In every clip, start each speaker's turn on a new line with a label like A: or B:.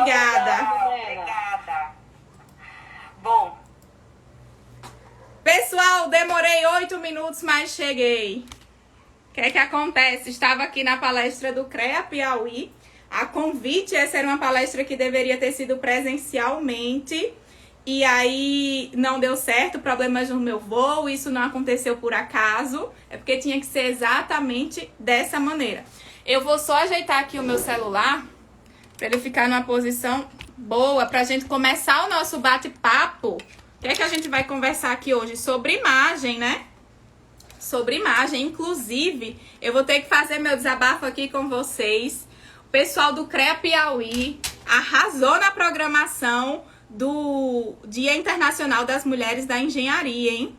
A: Obrigada. Bom.
B: Pessoal, demorei 8 minutos, mas cheguei. O que é que acontece? Estava aqui na palestra do CREA Piauí. A convite, essa era uma palestra que deveria ter sido presencialmente. E aí não deu certo, problemas no meu voo, isso não aconteceu por acaso. É porque tinha que ser exatamente dessa maneira. Eu vou só ajeitar aqui o meu celular para ele ficar numa posição boa pra gente começar o nosso bate-papo. O que é que a gente vai conversar aqui hoje? Sobre imagem, né? Sobre imagem. Inclusive, eu vou ter que fazer meu desabafo aqui com vocês. O pessoal do CREA Piauí arrasou na programação do Dia Internacional das Mulheres da Engenharia, hein?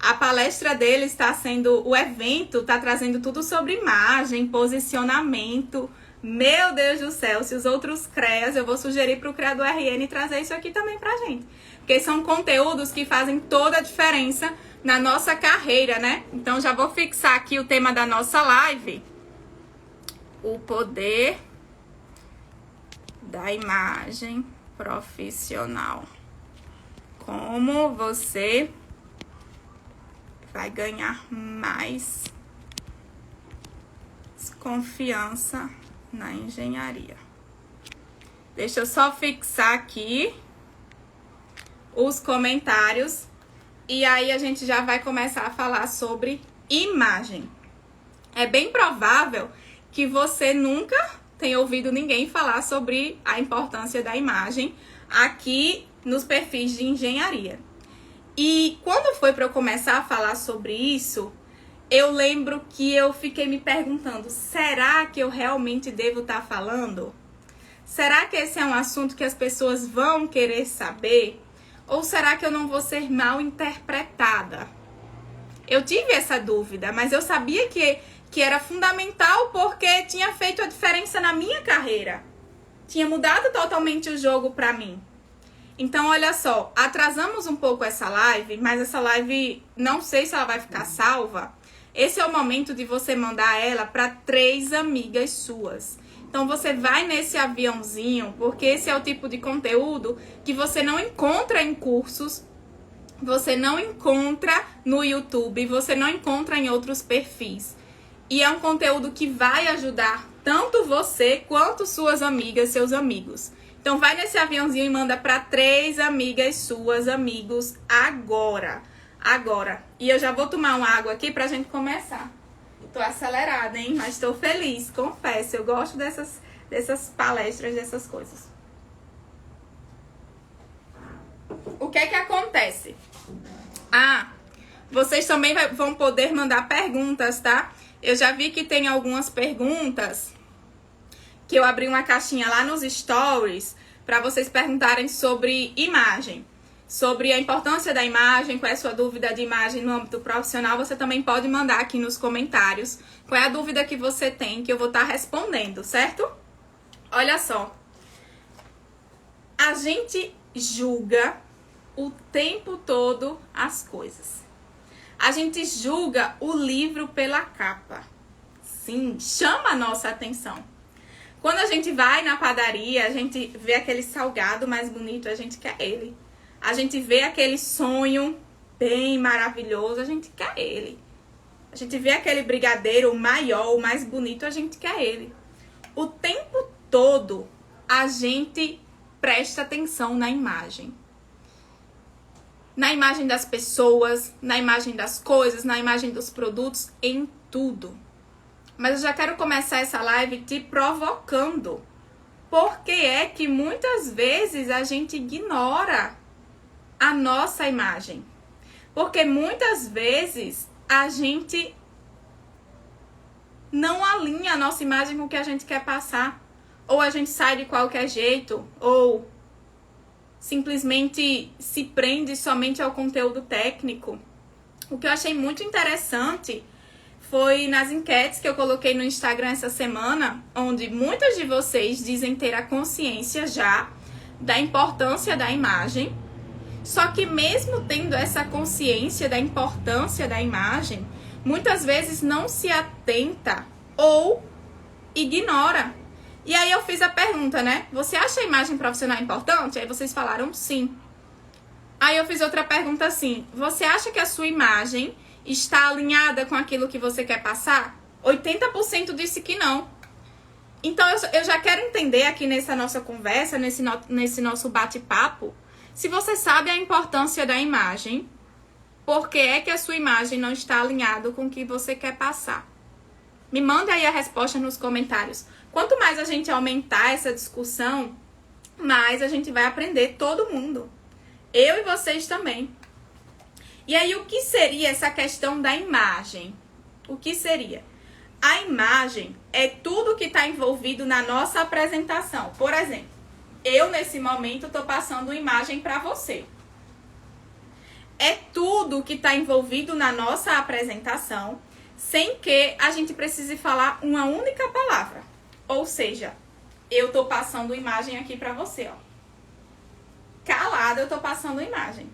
B: A palestra deles está sendo, o evento está trazendo tudo sobre imagem, posicionamento. Meu Deus do céu, se os outros CREAs, eu vou sugerir para o CREA do RN trazer isso aqui também pra gente. Porque são conteúdos que fazem toda a diferença na nossa carreira, né? Então já vou fixar aqui o tema da nossa live. O poder da imagem profissional. Como você vai ganhar mais confiança na engenharia. Deixa eu só fixar aqui os comentários e aí a gente já vai começar a falar sobre imagem. É bem provável que você nunca tenha ouvido ninguém falar sobre a importância da imagem aqui nos perfis de engenharia. E quando foi para eu começar a falar sobre isso, eu lembro que eu fiquei me perguntando, será que eu realmente devo estar falando? Será que esse é um assunto que as pessoas vão querer saber? Ou será que eu não vou ser mal interpretada? Eu tive essa dúvida, mas eu sabia que era fundamental porque tinha feito a diferença na minha carreira. Tinha mudado totalmente o jogo para mim. Então, olha só, atrasamos um pouco essa live, mas essa live, não sei se ela vai ficar salva. Esse é o momento de você mandar ela para 3 amigas suas. Então, você vai nesse aviãozinho, porque esse é o tipo de conteúdo que você não encontra em cursos, você não encontra no YouTube, você não encontra em outros perfis. E é um conteúdo que vai ajudar tanto você quanto suas amigas, seus amigos. Então, vai nesse aviãozinho e manda para 3 amigas suas, amigos, agora. E eu já vou tomar uma água aqui pra gente começar. Tô acelerada, hein? Mas tô feliz, confesso. Eu gosto dessas palestras, dessas coisas. O que é que acontece? Vocês também vão poder mandar perguntas, tá? Eu já vi que tem algumas perguntas que eu abri uma caixinha lá nos stories para vocês perguntarem sobre imagem. Sobre a importância da imagem, qual é a sua dúvida de imagem no âmbito profissional, você também pode mandar aqui nos comentários qual é a dúvida que você tem, que eu vou estar respondendo, certo? Olha só. A gente julga o tempo todo as coisas. A gente julga o livro pela capa. Sim, chama a nossa atenção. Quando a gente vai na padaria, a gente vê aquele salgado mais bonito, a gente quer ele. A gente vê aquele sonho bem maravilhoso, a gente quer ele. A gente vê aquele brigadeiro maior, o mais bonito, a gente quer ele. O tempo todo a gente presta atenção na imagem. Na imagem das pessoas, na imagem das coisas, na imagem dos produtos, em tudo. Mas eu já quero começar essa live te provocando. Por que é que muitas vezes a gente ignora a nossa imagem? Porque muitas vezes a gente não alinha a nossa imagem com o que a gente quer passar. Ou a gente sai de qualquer jeito, ou simplesmente se prende somente ao conteúdo técnico. O que eu achei muito interessante foi nas enquetes que eu coloquei no Instagram essa semana, onde muitas de vocês dizem ter a consciência já da importância da imagem. Só que mesmo tendo essa consciência da importância da imagem, muitas vezes não se atenta ou ignora E aí eu fiz a pergunta, né? Você acha a imagem profissional importante? Aí vocês falaram sim. Aí eu fiz outra pergunta assim, você acha que a sua imagem está alinhada com aquilo que você quer passar? 80% disse que não. Então eu já quero entender aqui nessa nossa conversa, nesse nosso bate-papo, se você sabe a importância da imagem, por que é que a sua imagem não está alinhada com o que você quer passar? Me manda aí a resposta nos comentários. Quanto mais a gente aumentar essa discussão, mais a gente vai aprender, todo mundo. Eu e vocês também. E aí, o que seria essa questão da imagem? O que seria? A imagem é tudo que está envolvido na nossa apresentação. Por exemplo, eu nesse momento estou passando uma imagem para você. É tudo que está envolvido na nossa apresentação, sem que a gente precise falar uma única palavra. Ou seja, eu estou passando imagem aqui para você, ó. Calada, eu estou passando imagem.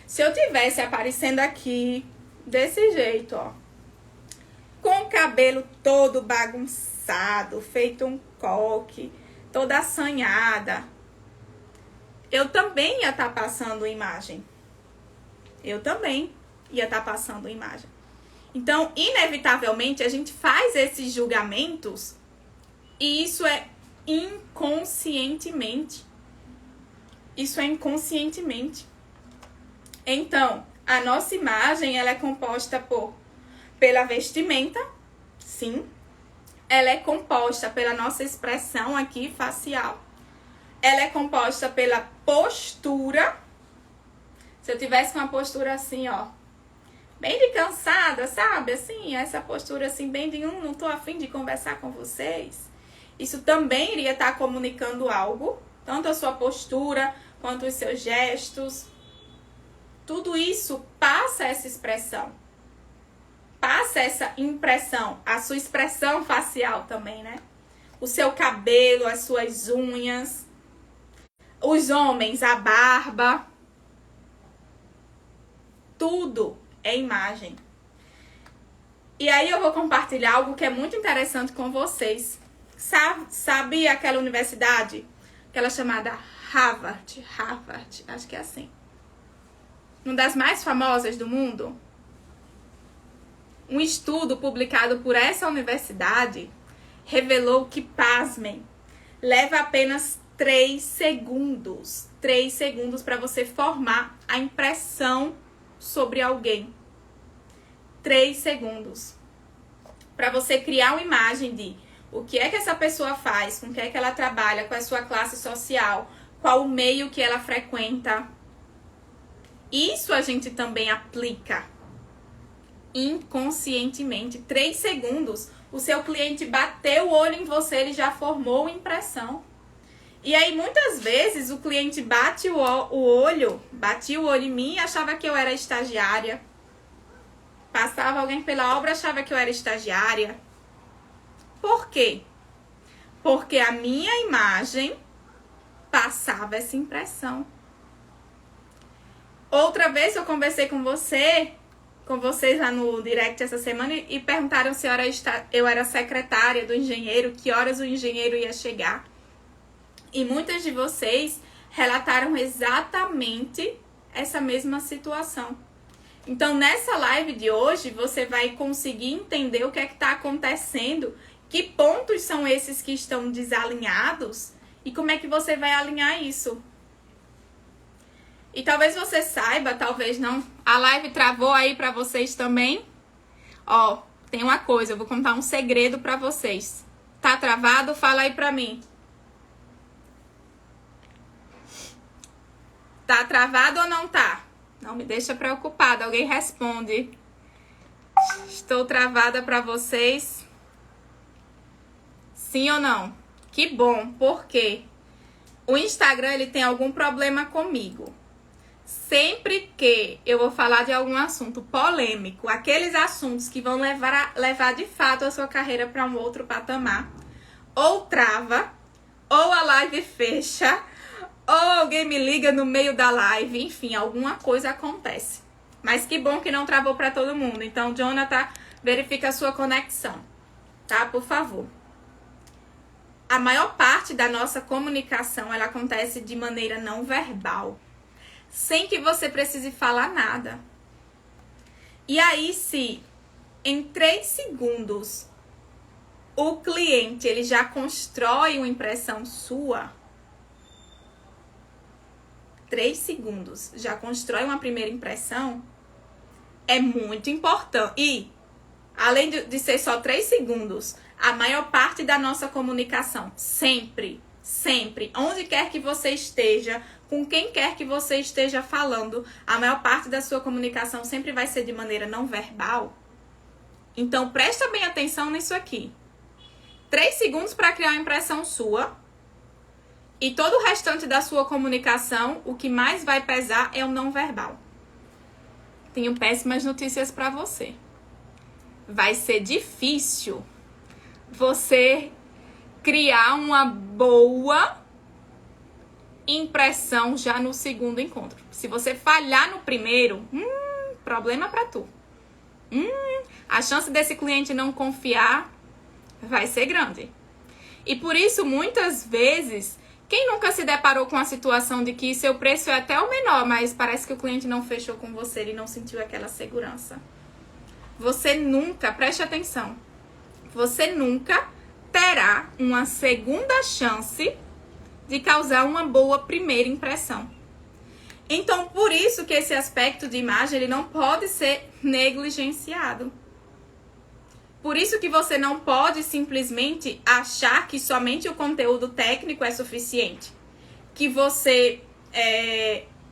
B: Se eu tivesse aparecendo aqui, desse jeito, ó, com o cabelo todo bagunçado, feito um coque, toda assanhada, eu também ia estar passando imagem. Eu também ia estar passando imagem. Então, inevitavelmente, a gente faz esses julgamentos e isso é inconscientemente. Isso é inconscientemente. Então, a nossa imagem, ela é composta pela vestimenta, sim. Ela é composta pela nossa expressão aqui, facial. Ela é composta pela postura. Se eu tivesse uma postura assim, ó, bem de cansada, sabe? Assim, essa postura assim, bem de não tô a fim de conversar com vocês. Isso também iria estar comunicando algo. Tanto a sua postura, quanto os seus gestos. Tudo isso passa essa expressão. Passa essa impressão. A sua expressão facial também, né? O seu cabelo, as suas unhas. Os homens, a barba. Tudo é imagem. E aí eu vou compartilhar algo que é muito interessante com vocês. Sabe aquela universidade? Aquela chamada Harvard, acho que é assim. Uma das mais famosas do mundo. Um estudo publicado por essa universidade revelou que, pasmem, leva apenas 3 segundos. 3 segundos para você formar a impressão sobre alguém. 3 segundos. Para você criar uma imagem de o que é que essa pessoa faz, com o que é que ela trabalha, qual é a sua classe social, qual o meio que ela frequenta. Isso a gente também aplica inconscientemente. 3 segundos, o seu cliente bateu o olho em você, ele já formou uma impressão. E aí, muitas vezes, o cliente batia o olho em mim e achava que eu era estagiária. Passava alguém pela obra, achava que eu era estagiária. Por quê? Porque a minha imagem passava essa impressão. Outra vez eu conversei com vocês lá no direct essa semana e perguntaram se eu era secretária do engenheiro, que horas o engenheiro ia chegar. E muitas de vocês relataram exatamente essa mesma situação. Então, nessa live de hoje, você vai conseguir entender o que é que está acontecendo, que pontos são esses que estão desalinhados e como é que você vai alinhar isso. E talvez você saiba, talvez não. A live travou aí pra vocês também? Ó, tem uma coisa, eu vou contar um segredo pra vocês. Tá travado? Fala aí pra mim. Tá travado ou não tá? Não me deixa preocupada, alguém responde. Estou travada pra vocês. Sim ou não? Que bom, por quê? O Instagram, ele tem algum problema comigo. Sempre que eu vou falar de algum assunto polêmico, aqueles assuntos que vão levar de fato a sua carreira para um outro patamar, ou trava, ou a live fecha, ou alguém me liga no meio da live, enfim, alguma coisa acontece. Mas que bom que não travou para todo mundo. Então, Jonathan, verifica a sua conexão, tá? Por favor. a maior parte da nossa comunicação, ela acontece de maneira não verbal, sem que você precise falar nada. E aí, se em 3 segundos o cliente ele já constrói uma impressão sua, 3 segundos já constrói uma primeira impressão, é muito importante. E, além de ser só 3 segundos, a maior parte da nossa comunicação, sempre, onde quer que você esteja, com quem quer que você esteja falando, a maior parte da sua comunicação sempre vai ser de maneira não verbal. Então, presta bem atenção nisso aqui. 3 segundos para criar uma impressão sua. E todo o restante da sua comunicação, o que mais vai pesar é o não verbal. Tenho péssimas notícias para você. Vai ser difícil você criar uma boa impressão já no segundo encontro. Se você falhar no primeiro, problema para tu. A chance desse cliente não confiar vai ser grande. E por isso, muitas vezes, quem nunca se deparou com a situação de que seu preço é até o menor, mas parece que o cliente não fechou com você, ele não sentiu aquela segurança. Você nunca, preste atenção, você nunca terá uma segunda chance de causar uma boa primeira impressão. Então, por isso que esse aspecto de imagem, ele não pode ser negligenciado. Por isso que você não pode simplesmente achar que somente o conteúdo técnico é suficiente. Que você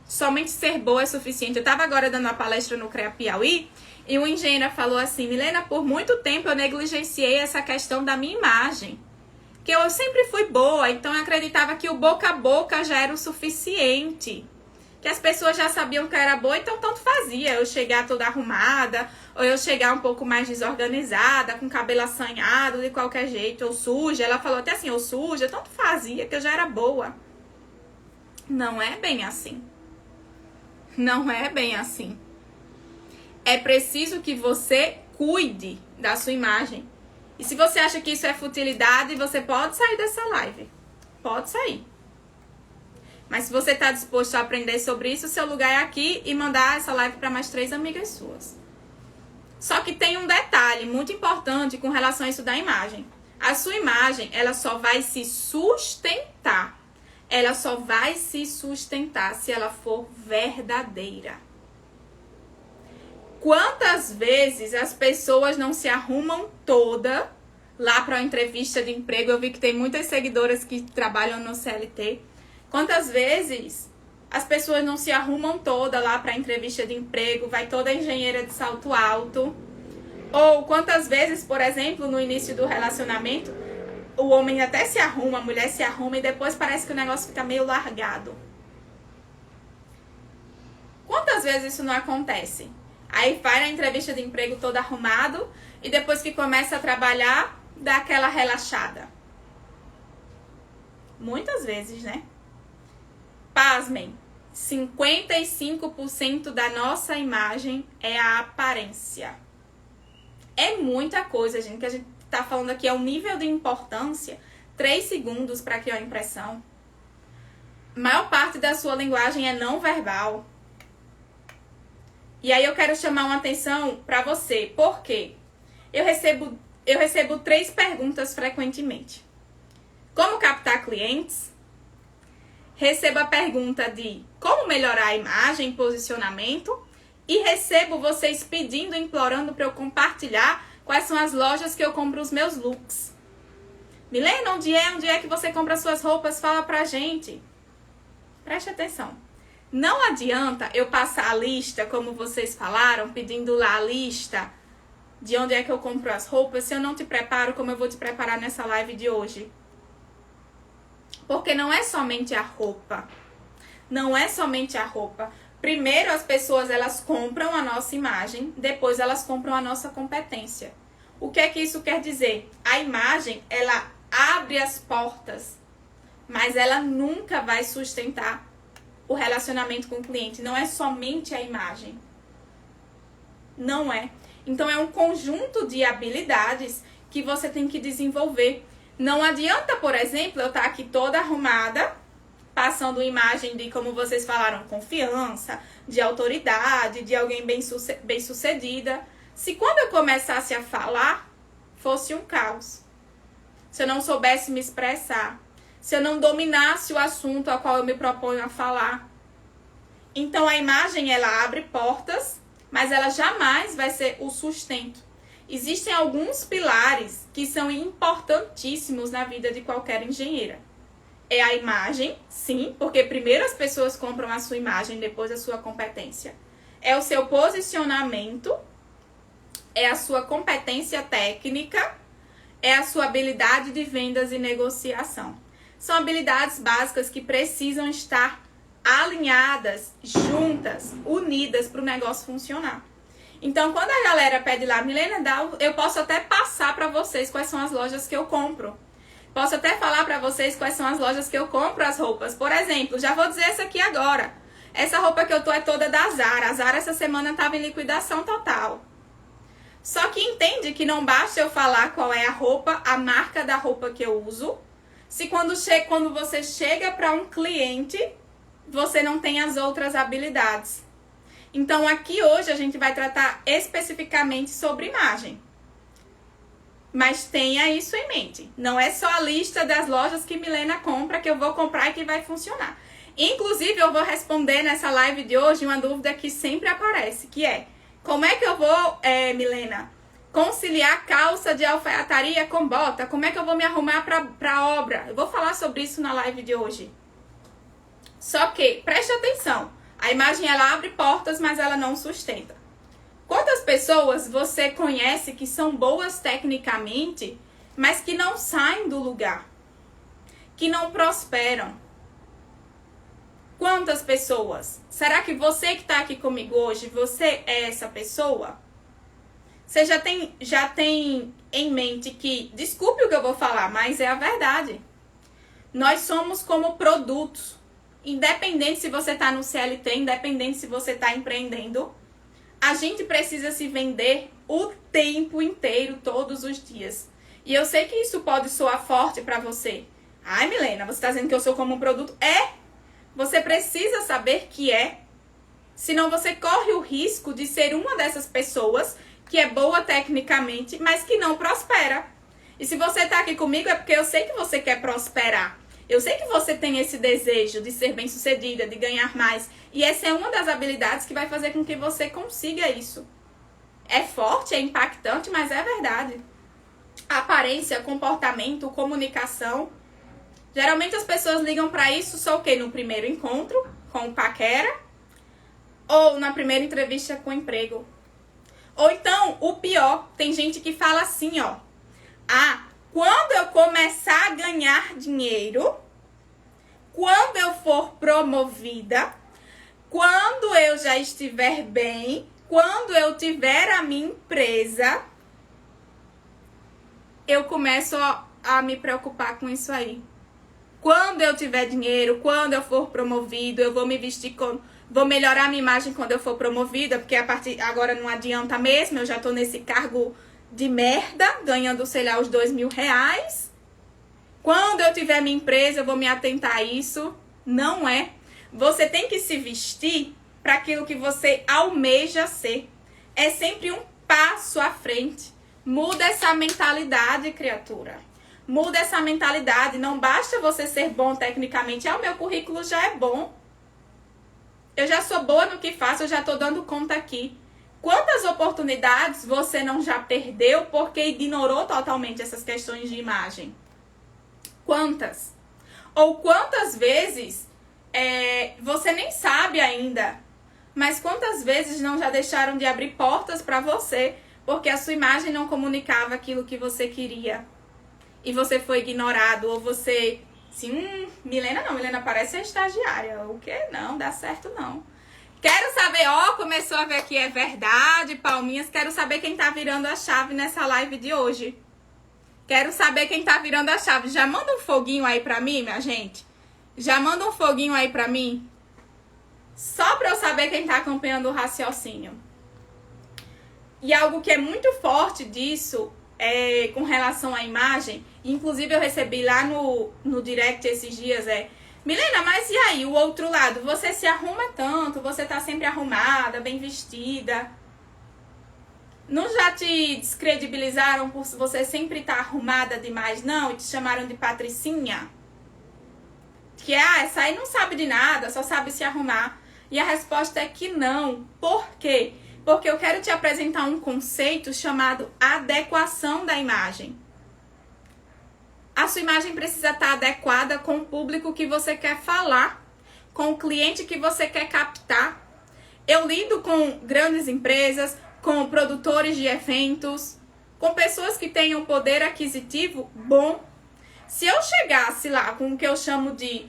B: somente ser boa é suficiente. Eu estava agora dando uma palestra no CREA Piauí e um engenheiro falou assim: Milena, por muito tempo eu negligenciei essa questão da minha imagem. Que eu sempre fui boa, então eu acreditava que o boca a boca já era o suficiente. Que as pessoas já sabiam que eu era boa, então tanto fazia eu chegar toda arrumada, ou eu chegar um pouco mais desorganizada, com cabelo assanhado, de qualquer jeito, ou suja. Ela falou até assim, ou suja, tanto fazia, que eu já era boa. Não é bem assim. Não é bem assim. É preciso que você cuide da sua imagem. E se você acha que isso é futilidade, você pode sair dessa live. Pode sair. Mas se você está disposto a aprender sobre isso, seu lugar é aqui e mandar essa live para mais 3 amigas suas. Só que tem um detalhe muito importante com relação a isso da imagem. A sua imagem, ela só vai se sustentar. Ela só vai se sustentar se ela for verdadeira. Quantas vezes as pessoas não se arrumam toda lá para uma entrevista de emprego? Eu vi que tem muitas seguidoras que trabalham no CLT. Quantas vezes as pessoas não se arrumam toda lá para a entrevista de emprego, vai toda engenheira de salto alto? Ou quantas vezes, por exemplo, no início do relacionamento, o homem até se arruma, a mulher se arruma e depois parece que o negócio fica meio largado? Quantas vezes isso não acontece? Aí vai na entrevista de emprego todo arrumado e depois que começa a trabalhar, dá aquela relaxada. Muitas vezes, né? Pasmem, 55% da nossa imagem é a aparência. É muita coisa, gente, que a gente tá falando aqui, é um nível de importância, 3 segundos para criar uma impressão. A maior parte da sua linguagem é não verbal. E aí eu quero chamar uma atenção para você, porque eu recebo 3 perguntas frequentemente. Como captar clientes? Recebo a pergunta de como melhorar a imagem e posicionamento. E recebo vocês pedindo, implorando para eu compartilhar quais são as lojas que eu compro os meus looks. Milena, onde é que você compra suas roupas? Fala pra gente. Preste atenção. Não adianta eu passar a lista, como vocês falaram, pedindo lá a lista de onde é que eu compro as roupas, se eu não te preparo como eu vou te preparar nessa live de hoje. Porque não é somente a roupa. Não é somente a roupa. Primeiro as pessoas, elas compram a nossa imagem, depois elas compram a nossa competência. O que é que isso quer dizer? A imagem, ela abre as portas, mas ela nunca vai sustentar o relacionamento com o cliente. Não é somente a imagem. Não é. Então é um conjunto de habilidades que você tem que desenvolver. Não adianta, por exemplo, eu estar aqui toda arrumada, passando imagem de, como vocês falaram, confiança, de autoridade, de alguém bem-sucedida. Se quando eu começasse a falar, fosse um caos. Se eu não soubesse me expressar. Se eu não dominasse o assunto a qual eu me proponho a falar. Então, a imagem, ela abre portas, mas ela jamais vai ser o sustento. Existem alguns pilares que são importantíssimos na vida de qualquer engenheira. É a imagem, sim, porque primeiro as pessoas compram a sua imagem, depois a sua competência. É o seu posicionamento, é a sua competência técnica, é a sua habilidade de vendas e negociação. São habilidades básicas que precisam estar alinhadas, juntas, unidas para o negócio funcionar. Então, quando a galera pede lá, Milena, eu posso até passar para vocês quais são as lojas que eu compro. Posso até falar para vocês quais são as lojas que eu compro as roupas. Por exemplo, já vou dizer essa aqui agora. Essa roupa que eu tô é toda da Zara. A Zara essa semana estava em liquidação total. Só que entende que não basta eu falar qual é a roupa, a marca da roupa que eu uso. Se quando você chega para um cliente, você não tem as outras habilidades. Então, aqui hoje a gente vai tratar especificamente sobre imagem. Mas tenha isso em mente. Não é só a lista das lojas que Milena compra que eu vou comprar e que vai funcionar. Inclusive, eu vou responder nessa live de hoje uma dúvida que sempre aparece, que é: como é que eu vou, Milena, conciliar calça de alfaiataria com bota? Como é que eu vou me arrumar para obra? Eu vou falar sobre isso na live de hoje. Só que, preste atenção, a imagem ela abre portas, mas ela não sustenta. Quantas pessoas você conhece que são boas tecnicamente, mas que não saem do lugar? Que não prosperam? Quantas pessoas? Será que você que está aqui comigo hoje, você é essa pessoa? Você já tem em mente que, desculpe o que eu vou falar, mas é a verdade. Nós somos como produtos. Independente se você está no CLT, independente se você está empreendendo, a gente precisa se vender o tempo inteiro, todos os dias. E eu sei que isso pode soar forte para você. Ai, Milena, você está dizendo que eu sou como um produto? É! Você precisa saber que é. Senão você corre o risco de ser uma dessas pessoas que é boa tecnicamente, mas que não prospera. E se você está aqui comigo é porque eu sei que você quer prosperar. Eu sei que você tem esse desejo de ser bem-sucedida, de ganhar mais. E essa é uma das habilidades que vai fazer com que você consiga isso. É forte, é impactante, mas é verdade. Aparência, comportamento, comunicação. Geralmente as pessoas ligam para isso só o quê? No primeiro encontro com o paquera ou na primeira entrevista com o emprego. Ou então, o pior, tem gente que fala assim, ó. Quando eu começar a ganhar dinheiro, quando eu for promovida, quando eu já estiver bem, quando eu tiver a minha empresa, eu começo a me preocupar com isso aí. Quando eu tiver dinheiro, quando eu for promovido, eu vou me vestir vou melhorar a minha imagem quando eu for promovida, porque a partir agora não adianta mesmo, eu já tô nesse cargo de merda, ganhando, sei lá, os R$2.000. Quando eu tiver minha empresa, eu vou me atentar a isso. Não é. Você tem que se vestir para aquilo que você almeja ser. É sempre um passo à frente. Muda essa mentalidade, criatura. Muda essa mentalidade. Não basta você ser bom tecnicamente. O meu currículo já é bom. Eu já sou boa no que faço, eu já tô dando conta aqui. Quantas oportunidades você não já perdeu porque ignorou totalmente essas questões de imagem? Quantas? Ou quantas vezes você nem sabe ainda, mas quantas vezes não já deixaram de abrir portas para você porque a sua imagem não comunicava aquilo que você queria e você foi ignorado, ou você, assim, Milena parece a estagiária, o quê? Não, dá certo não. Quero saber, começou a ver que é verdade, palminhas. Quero saber quem tá virando a chave nessa live de hoje. Quero saber quem tá virando a chave. Já manda um foguinho aí pra mim, minha gente. Já manda um foguinho aí pra mim. Só pra eu saber quem tá acompanhando o raciocínio. E algo que é muito forte disso, com relação à imagem, Inclusive eu recebi lá no direct esses dias, Milena, mas e aí, o outro lado? Você se arruma tanto, você tá sempre arrumada, bem vestida. Não já te descredibilizaram por você sempre estar arrumada demais, não? E te chamaram de patricinha? Que essa aí não sabe de nada, só sabe se arrumar. E a resposta é que não. Por quê? Porque eu quero te apresentar um conceito chamado adequação da imagem. A sua imagem precisa estar adequada com o público que você quer falar, com o cliente que você quer captar. Eu lido com grandes empresas, com produtores de eventos, com pessoas que tenham poder aquisitivo bom. Se eu chegasse lá com o que eu chamo de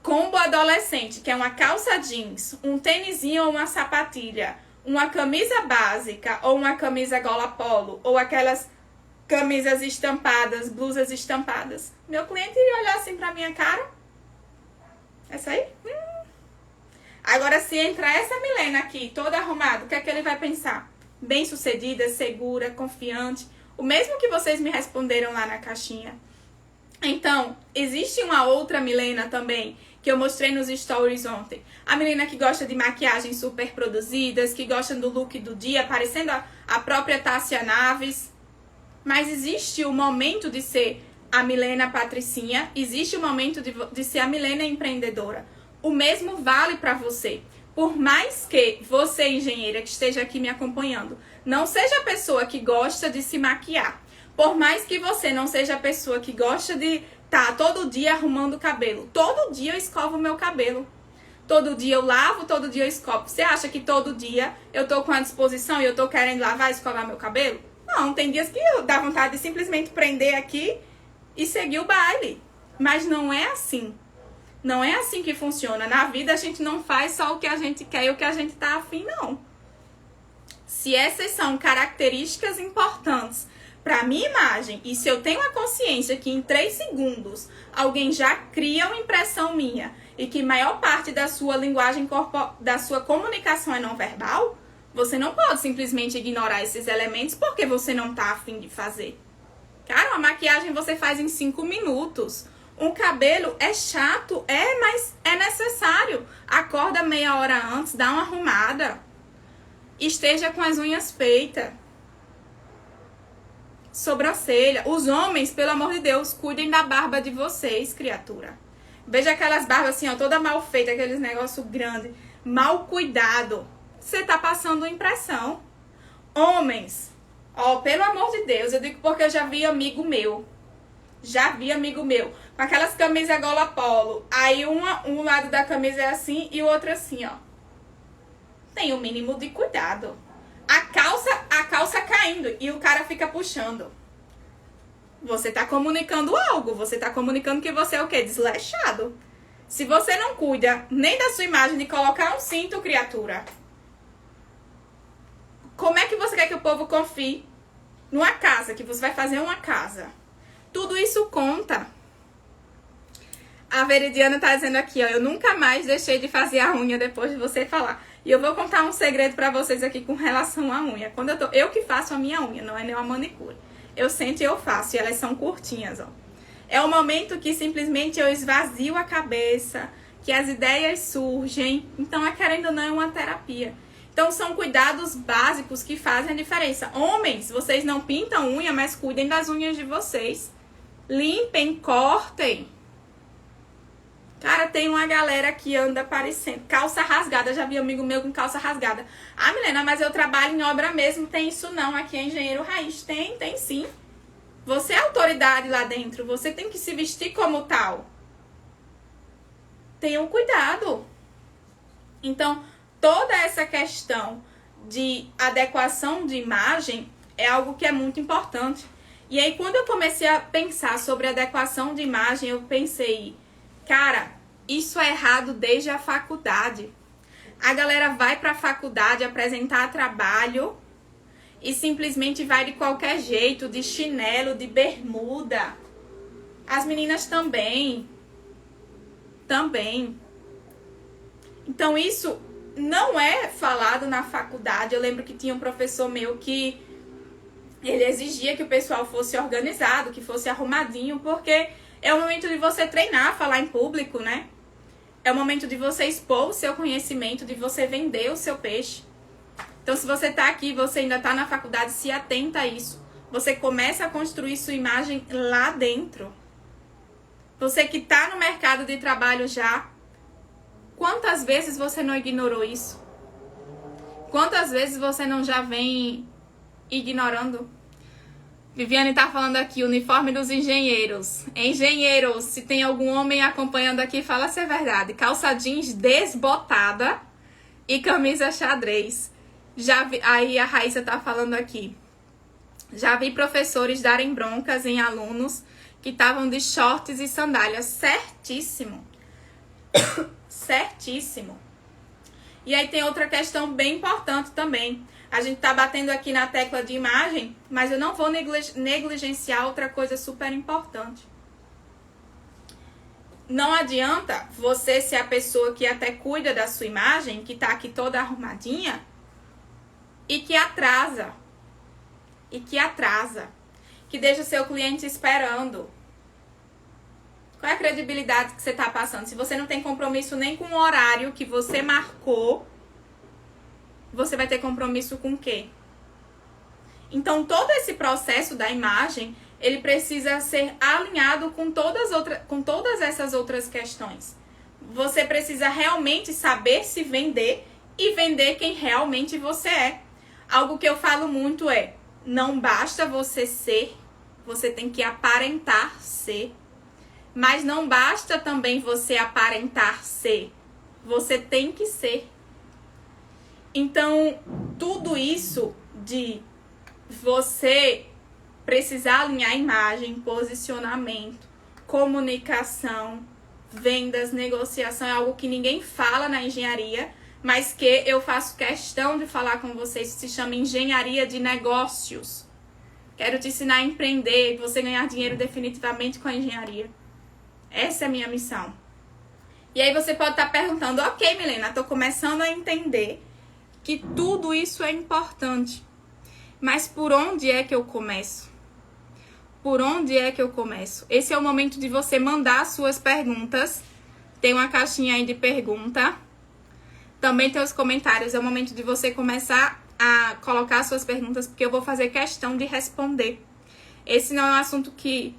B: combo adolescente, que é uma calça jeans, um tênisinho ou uma sapatilha, uma camisa básica ou uma camisa gola polo, ou aquelas camisas estampadas, blusas estampadas, meu cliente iria olhar assim pra minha cara. Essa aí? Agora, se entrar essa Milena aqui, toda arrumada, o que é que ele vai pensar? Bem sucedida, segura, confiante. O mesmo que vocês me responderam lá na caixinha. Então, existe uma outra Milena também, que eu mostrei nos stories ontem. A Milena que gosta de maquiagens super produzidas, que gosta do look do dia, parecendo a própria Tássia Naves. Mas existe o momento de ser a Milena patricinha, existe o momento de ser a Milena empreendedora. O mesmo vale para você. Por mais que você, engenheira, que esteja aqui me acompanhando, não seja a pessoa que gosta de se maquiar. Por mais que você não seja a pessoa que gosta de estar todo dia arrumando o cabelo. Todo dia eu escovo o meu cabelo. Todo dia eu lavo, todo dia eu escovo. Você acha que todo dia eu tô com a disposição e eu tô querendo lavar e escovar meu cabelo? Não, tem dias que eu dá vontade de simplesmente prender aqui e seguir o baile. Mas não é assim. Não é assim que funciona. Na vida a gente não faz só o que a gente quer e o que a gente tá afim, não. Se essas são características importantes para minha imagem, e se eu tenho a consciência que em 3 segundos alguém já cria uma impressão minha e que maior parte da sua linguagem da sua comunicação é não verbal, você não pode simplesmente ignorar esses elementos porque você não tá afim de fazer. Cara, uma maquiagem você faz em 5 minutos. Um cabelo é chato, mas é necessário. Acorda meia hora antes, dá uma arrumada. Esteja com as unhas feitas. Sobrancelha. Os homens, pelo amor de Deus, cuidem da barba de vocês, criatura. Veja aquelas barbas assim, ó, toda mal feita, aqueles negócios grandes. Mal cuidado. Você tá passando impressão. Homens, ó, pelo amor de Deus, eu digo porque eu já vi amigo meu. Com aquelas camisas gola polo. Aí um lado da camisa é assim e o outro assim, ó. Tem o mínimo de cuidado. A calça caindo e o cara fica puxando. Você tá comunicando algo. Você tá comunicando que você é o quê? Desleixado. Se você não cuida nem da sua imagem de colocar um cinto, criatura, como é que você quer que o povo confie numa casa, que você vai fazer uma casa? Tudo isso conta. A Veridiana tá dizendo aqui, ó, eu nunca mais deixei de fazer a unha depois de você falar. E eu vou contar um segredo pra vocês aqui com relação à unha. Quando eu que faço a minha unha, não é nem uma manicure. Eu sento e eu faço, e elas são curtinhas, ó. É o momento que simplesmente eu esvazio a cabeça, que as ideias surgem. Então, querendo ou não, é uma terapia. Então, são cuidados básicos que fazem a diferença. Homens, vocês não pintam unha, mas cuidem das unhas de vocês. Limpem, cortem. Cara, tem uma galera que anda parecendo calça rasgada. Já vi amigo meu com calça rasgada. Ah, Milena, mas eu trabalho em obra mesmo. Tem isso não. Aqui é engenheiro raiz. Tem sim. Você é autoridade lá dentro. Você tem que se vestir como tal. Tenham cuidado. Então, toda essa questão de adequação de imagem é algo que é muito importante. E aí, quando eu comecei a pensar sobre adequação de imagem, eu pensei, cara, isso é errado desde a faculdade. A galera vai pra faculdade apresentar trabalho e simplesmente vai de qualquer jeito, de chinelo, de bermuda. As meninas também. Então, isso não é falado na faculdade. Eu lembro que tinha um professor meu que Ele exigia que o pessoal fosse organizado, que fosse arrumadinho, porque é o momento de você treinar, falar em público, né? É o momento de você expor o seu conhecimento, de você vender o seu peixe. Então, se você tá aqui, você ainda tá na faculdade, se atenta a isso. Você começa a construir sua imagem lá dentro. Você que tá no mercado de trabalho já, quantas vezes você não ignorou isso? Quantas vezes você não já vem ignorando? Viviane tá falando aqui, uniforme dos engenheiros. Engenheiros, se tem algum homem acompanhando aqui, fala se é verdade. Calça jeans desbotada e camisa xadrez. Já vi, aí a Raíssa tá falando aqui. Já vi professores darem broncas em alunos que estavam de shorts e sandálias. Certíssimo. Certíssimo. E aí tem outra questão bem importante também. A gente tá batendo aqui na tecla de imagem, mas eu não vou negligenciar outra coisa super importante. Não adianta você ser a pessoa que até cuida da sua imagem, que tá aqui toda arrumadinha, e que atrasa. Que deixa o seu cliente esperando. Qual é a credibilidade que você tá passando? Se você não tem compromisso nem com o horário que você marcou, você vai ter compromisso com o quê? Então, todo esse processo da imagem, ele precisa ser alinhado com todas essas outras questões. Você precisa realmente saber se vender e vender quem realmente você é. Algo que eu falo muito é, não basta você ser, você tem que aparentar ser. Mas não basta também você aparentar ser, você tem que ser. Então, tudo isso de você precisar alinhar imagem, posicionamento, comunicação, vendas, negociação, é algo que ninguém fala na engenharia, mas que eu faço questão de falar com vocês. Se chama engenharia de negócios. Quero te ensinar a empreender, você ganhar dinheiro definitivamente com a engenharia. Essa é a minha missão. E aí você pode estar perguntando, ok, Milena, estou começando a entender que tudo isso é importante. Mas por onde é que eu começo? Por onde é que eu começo? Esse é o momento de você mandar suas perguntas. Tem uma caixinha aí de pergunta. Também tem os comentários. É o momento de você começar a colocar suas perguntas, porque eu vou fazer questão de responder. Esse não é um assunto que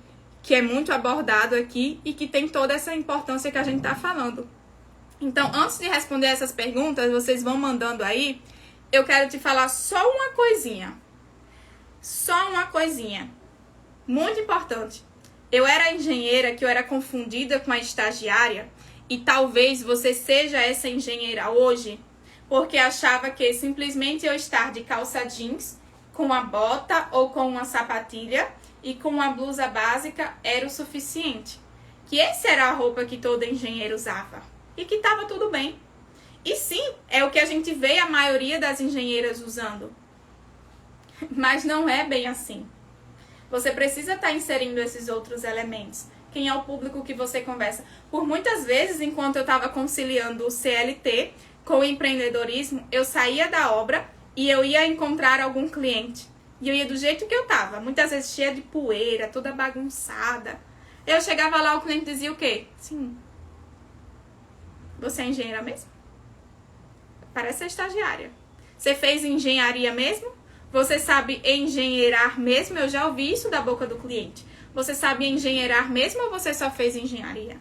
B: é muito abordado aqui e que tem toda essa importância que a gente está falando. Então, antes de responder essas perguntas, vocês vão mandando aí, eu quero te falar só uma coisinha. Só uma coisinha. Muito importante. Eu era engenheira, que eu era confundida com a estagiária, e talvez você seja essa engenheira hoje, porque achava que simplesmente eu estar de calça jeans, com a bota ou com uma sapatilha e com uma blusa básica era o suficiente. Que essa era a roupa que todo engenheiro usava. E que estava tudo bem. E sim, é o que a gente vê a maioria das engenheiras usando. Mas não é bem assim. Você precisa estar inserindo esses outros elementos. Quem é o público que você conversa? Por muitas vezes, enquanto eu estava conciliando o CLT com o empreendedorismo, eu saía da obra e eu ia encontrar algum cliente. E eu ia do jeito que eu tava, muitas vezes cheia de poeira, toda bagunçada. Eu chegava lá, o cliente dizia o quê? Sim. Você é engenheira mesmo? Parece ser estagiária. Você fez engenharia mesmo? Você sabe engenheirar mesmo? Eu já ouvi isso da boca do cliente. Você sabe engenheirar mesmo ou você só fez engenharia?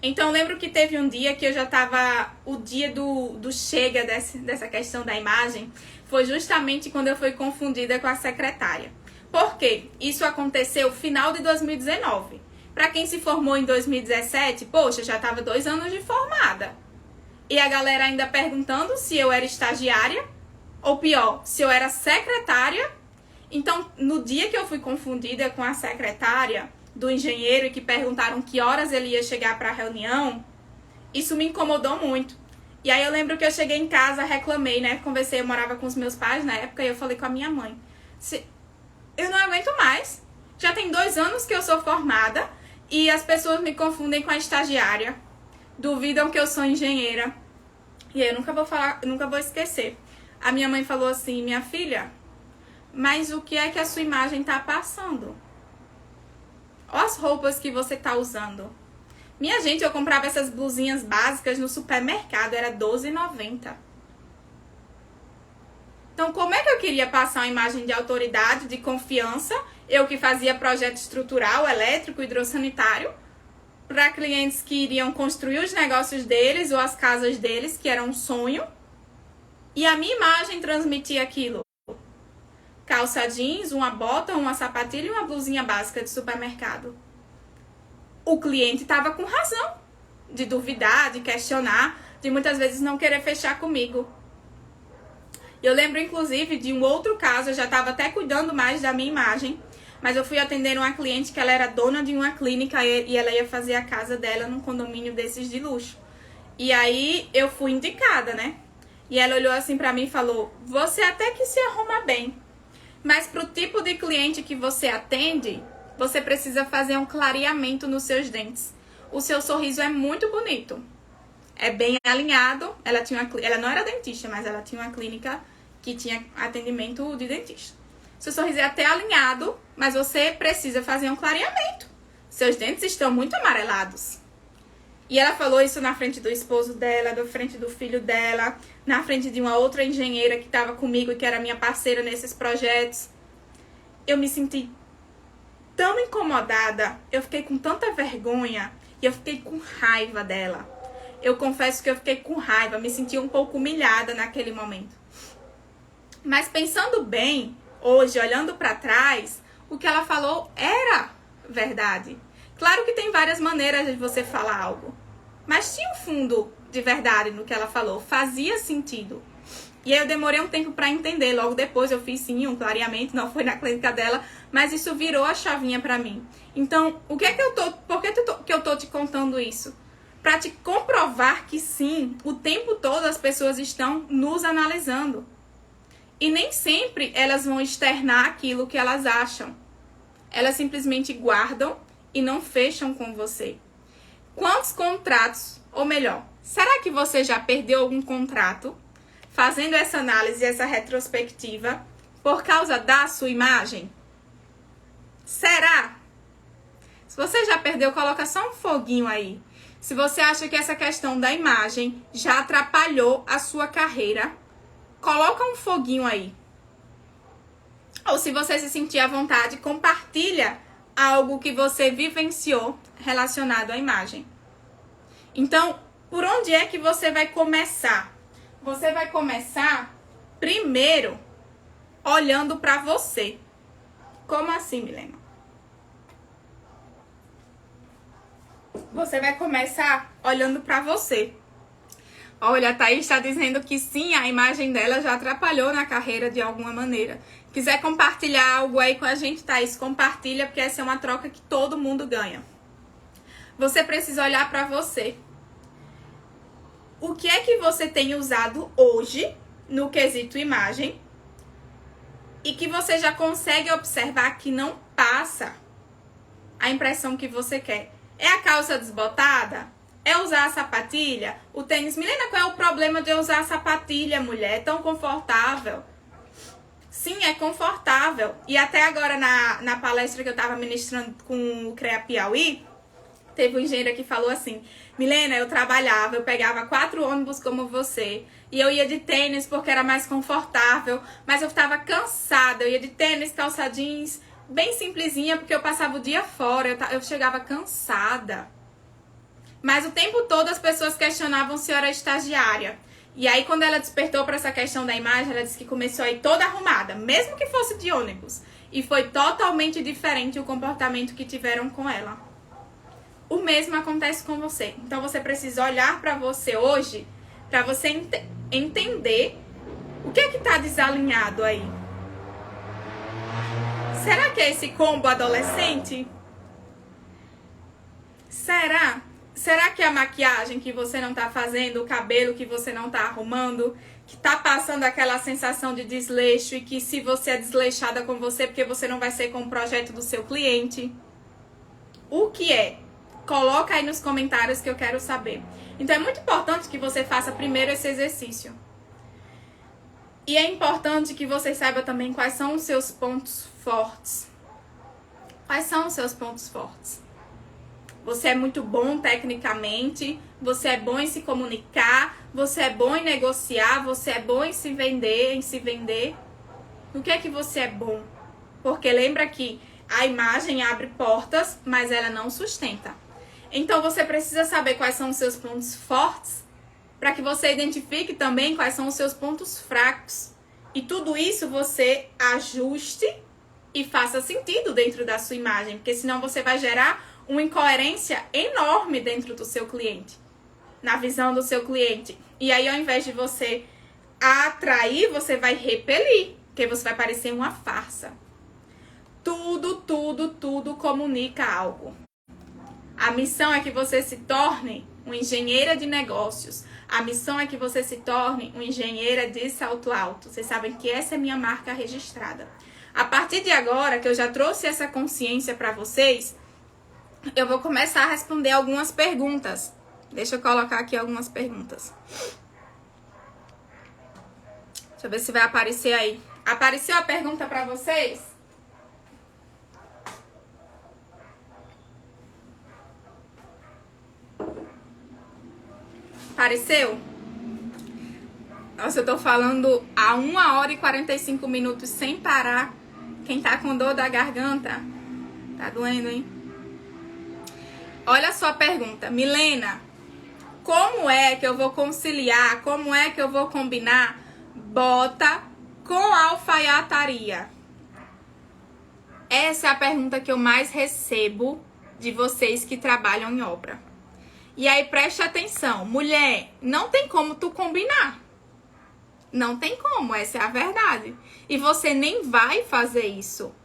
B: Então, eu lembro que teve um dia que eu já tava... O dia do chega dessa questão da imagem foi justamente quando eu fui confundida com a secretária. Por quê? Isso aconteceu no final de 2019. Para quem se formou em 2017, poxa, já tava 2 anos de formada. E a galera ainda perguntando se eu era estagiária, ou pior, se eu era secretária. Então, no dia que eu fui confundida com a secretária do engenheiro e que perguntaram que horas ele ia chegar para a reunião, isso me incomodou muito. E aí eu lembro que eu cheguei em casa, reclamei, né? Conversei, eu morava com os meus pais na época, e eu falei com a minha mãe. Eu não aguento mais. Já tem 2 anos que eu sou formada e as pessoas me confundem com a estagiária. Duvidam que eu sou engenheira. E aí eu nunca vou esquecer. A minha mãe falou assim, minha filha, mas o que é que a sua imagem tá passando? Olha as roupas que você tá usando. Minha gente, eu comprava essas blusinhas básicas no supermercado, era R$12,90. Então, como é que eu queria passar uma imagem de autoridade, de confiança, eu que fazia projeto estrutural, elétrico, hidrossanitário, para clientes que iriam construir os negócios deles ou as casas deles, que era um sonho, e a minha imagem transmitia aquilo. Calça jeans, uma bota, uma sapatilha e uma blusinha básica de supermercado. O cliente estava com razão de duvidar, de questionar, de muitas vezes não querer fechar comigo. Eu lembro, inclusive, de um outro caso, eu já estava até cuidando mais da minha imagem, mas eu fui atender uma cliente que ela era dona de uma clínica e ela ia fazer a casa dela num condomínio desses de luxo. E aí eu fui indicada, né? E ela olhou assim pra mim e falou, você até que se arruma bem, mas pro tipo de cliente que você atende, você precisa fazer um clareamento nos seus dentes. O seu sorriso é muito bonito. É bem alinhado. Ela não era dentista, mas ela tinha uma clínica que tinha atendimento de dentista. Seu sorriso é até alinhado, mas você precisa fazer um clareamento. Seus dentes estão muito amarelados. E ela falou isso na frente do esposo dela, na frente do filho dela, na frente de uma outra engenheira que estava comigo e que era minha parceira nesses projetos. Eu me senti tão incomodada, eu fiquei com tanta vergonha e eu fiquei com raiva dela. Eu confesso que eu fiquei com raiva, me senti um pouco humilhada naquele momento. Mas pensando bem, hoje, olhando para trás, o que ela falou era verdade. Claro que tem várias maneiras de você falar algo, mas tinha um fundo de verdade no que ela falou, fazia sentido. E aí eu demorei um tempo para entender, logo depois eu fiz sim um clareamento, não foi na clínica dela, mas isso virou a chavinha para mim. Então, por que eu tô te contando isso? Para te comprovar que sim, o tempo todo as pessoas estão nos analisando. E nem sempre elas vão externar aquilo que elas acham. Elas simplesmente guardam e não fecham com você. Quantos contratos, ou melhor, será que você já perdeu algum contrato fazendo essa análise, essa retrospectiva, por causa da sua imagem? Será? Se você já perdeu, coloca só um foguinho aí. Se você acha que essa questão da imagem já atrapalhou a sua carreira, coloca um foguinho aí. Ou se você se sentir à vontade, compartilha algo que você vivenciou relacionado à imagem. Então, por onde é que você vai começar? Você vai começar primeiro olhando para você. Como assim, Milena? Você vai começar olhando para você. Olha, a Thaís está dizendo que sim, a imagem dela já atrapalhou na carreira de alguma maneira. Quiser compartilhar algo aí com a gente, Thaís, compartilha, porque essa é uma troca que todo mundo ganha. Você precisa olhar para você. O que é que você tem usado hoje no quesito imagem e que você já consegue observar que não passa a impressão que você quer? É a calça desbotada? É usar a sapatilha? O tênis? Milena, qual é o problema de eu usar a sapatilha, mulher? É tão confortável. Sim, é confortável. E até agora na palestra que eu estava ministrando com o CREA Piauí, teve um engenheiro que falou assim, Milena, eu trabalhava, eu pegava 4 ônibus como você, e eu ia de tênis porque era mais confortável, mas eu estava cansada, eu ia de tênis, calça jeans, bem simplesinha, porque eu passava o dia fora, eu chegava cansada. Mas o tempo todo as pessoas questionavam se eu era estagiária. E aí quando ela despertou para essa questão da imagem, ela disse que começou a ir toda arrumada, mesmo que fosse de ônibus. E foi totalmente diferente o comportamento que tiveram com ela. O mesmo acontece com você. Então você precisa olhar para você hoje, para você entender o que é que está desalinhado aí. Será que é esse combo adolescente? Será? Será que é a maquiagem que você não tá fazendo, o cabelo que você não tá arrumando, que tá passando aquela sensação de desleixo e que se você é desleixada com você, porque você não vai ser com o projeto do seu cliente? O que é? Coloca aí nos comentários que eu quero saber. Então é muito importante que você faça primeiro esse exercício. E é importante que você saiba também quais são os seus pontos fortes. Quais são os seus pontos fortes? Você é muito bom tecnicamente, você é bom em se comunicar, você é bom em negociar, você é bom em se vender. No que é que você é bom? Porque lembra que a imagem abre portas, mas ela não sustenta. Então você precisa saber quais são os seus pontos fortes, para que você identifique também quais são os seus pontos fracos. E tudo isso você ajuste e faça sentido dentro da sua imagem, porque senão você vai gerar uma incoerência enorme dentro do seu cliente, na visão do seu cliente. E aí, ao invés de você atrair, você vai repelir, porque você vai parecer uma farsa. Tudo comunica algo. A missão é que você se torne uma engenheira de negócios. A missão é que você se torne uma engenheira de salto alto. Vocês sabem que essa é minha marca registrada. A partir de agora, que eu já trouxe essa consciência para vocês, eu vou começar a responder algumas perguntas. Deixa eu colocar aqui algumas perguntas. Deixa eu ver se vai aparecer aí. Apareceu a pergunta para vocês? Apareceu? Nossa, eu tô falando há 1h45 sem parar. Quem tá com dor da garganta? Tá doendo, hein? Olha só a pergunta. Milena, como é que eu vou conciliar, como é que eu vou combinar bota com alfaiataria? Essa é a pergunta que eu mais recebo de vocês que trabalham em obra. E aí preste atenção, mulher, não tem como tu combinar. Não tem como, essa é a verdade. E você nem vai fazer isso.